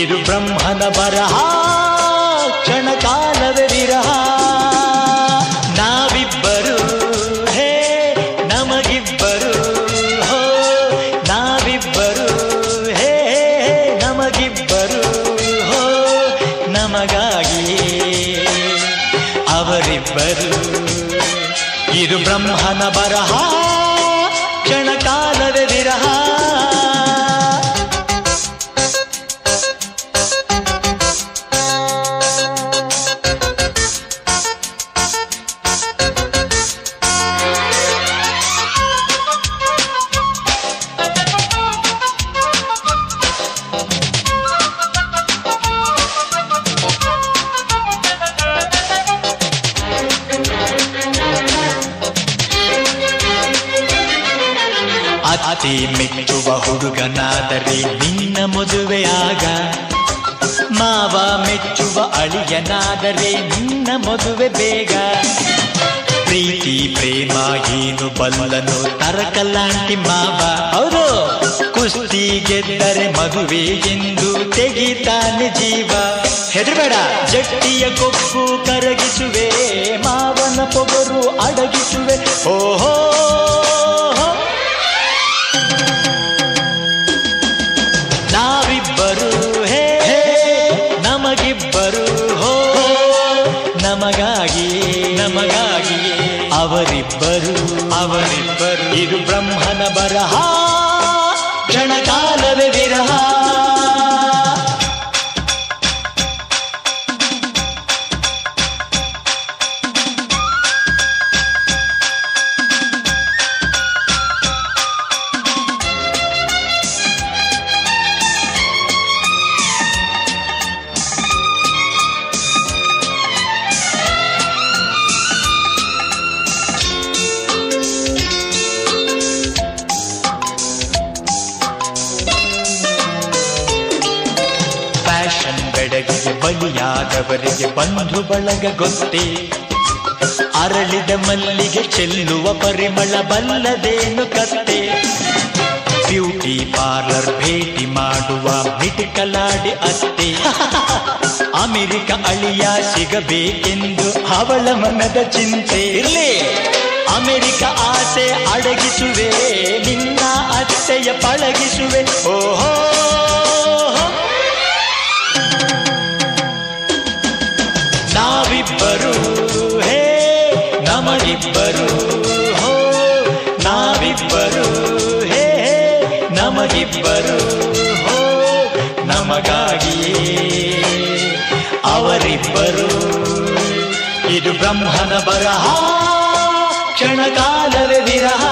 ಇದು ಬ್ರಹ್ಮನ ಬರಹ ಕ್ಷಣಕಾಲವೇ ವಿರಹ ನಾವಿಬ್ಬರು ಹೇ ನಮಗಿಬ್ಬರು ಹೋ ನಾವಿಬ್ಬರು ಹೇ ನಮಗಿಬ್ಬರು ಹೋ ನಮಗಾಗಿ ಅವರಿಬ್ಬರು ಇದು ಬ್ರಹ್ಮನ ಬರಹ ಕ್ಷಣಕಾಲವೇ ವಿರಹ ಅತಿ ಮೆಚ್ಚುವ ಹುಡುಗನಾದರೆ ನಿನ್ನ ಮದುವೆಯಾಗ ಮಾವ ಮೆಚ್ಚುವ ಅಳಿಯನಾದರೆ ನಿನ್ನ ಮದುವೆ ಬೇಗ ಪ್ರೀತಿ ಪ್ರೇಮ ಏನು ಬಲ್ಲನು ತರಕಲಾಂಟಿ ಮಾವ ಅವರು ಕುಸ್ತಿ ಗೆದ್ದರೆ ಮದುವೆ ಎಂದು ತೆಗಿತಾನೆ ಜೀವ ಹೆದರಬೇಡ ಜಟ್ಟಿಯ ಕೊಬ್ಬು ಕರಗಿಸುವೆ ಮಾವನ ಪೊಗರು ಅಡಗಿಸುವೆ ಓಹೋ ನಾವಿಬ್ಬರು ಹೇ ನಮಗಿಬ್ಬರು ಹೋ ನಮಗಾಗಿ ಅವರಿಬ್ಬರು ಇದು ಬ್ರಹ್ಮನ ಬರಹ ಕ್ಷಣಕಾಲವೇ ವಿರಹ ಬೆಡಗಿಗೆ ಬಲಿಯಾದವರಿಗೆ ಬಂಧು ಬಳಗ ಗೊತ್ತೇ ಅರಳಿದ ಮಲ್ಲಿಗೆ ಚೆಲ್ಲುವ ಪರಿಮಳ ಬಲ್ಲದೇನು ಕತ್ತೆ ಬ್ಯೂಟಿ ಪಾರ್ಲರ್ ಭೇಟಿ ಮಾಡುವ ಮಿಟಿಕಲಾಡಿ ಅತ್ತೆ ಅಮೆರಿಕ ಅಳಿಯ ಸಿಗಬೇಕೆಂದು ಅವಳ ಮನದ ಚಿಂತೆ ಇರಲಿ ಅಮೆರಿಕ ಆಸೆ ಅಡಗಿಸುವೆ ನಿನ್ನ ಅತ್ತೆಯ ಪಳಗಿಸುವೆ ಓಹೋ ನಾವಿಬ್ಬರು ಹೇ ನಮಗಿಬ್ಬರು ಹೋ ನಾವಿಬ್ಬರು ಹೇ ನಮಗಿಬ್ಬರು ಹೋ ನಮಗಾಗಿಯೇ ಅವರಿಬ್ಬರು ಇದು ಬ್ರಹ್ಮನ ಬರಹ ಕ್ಷಣಕಾಲವೇ ವಿರಹ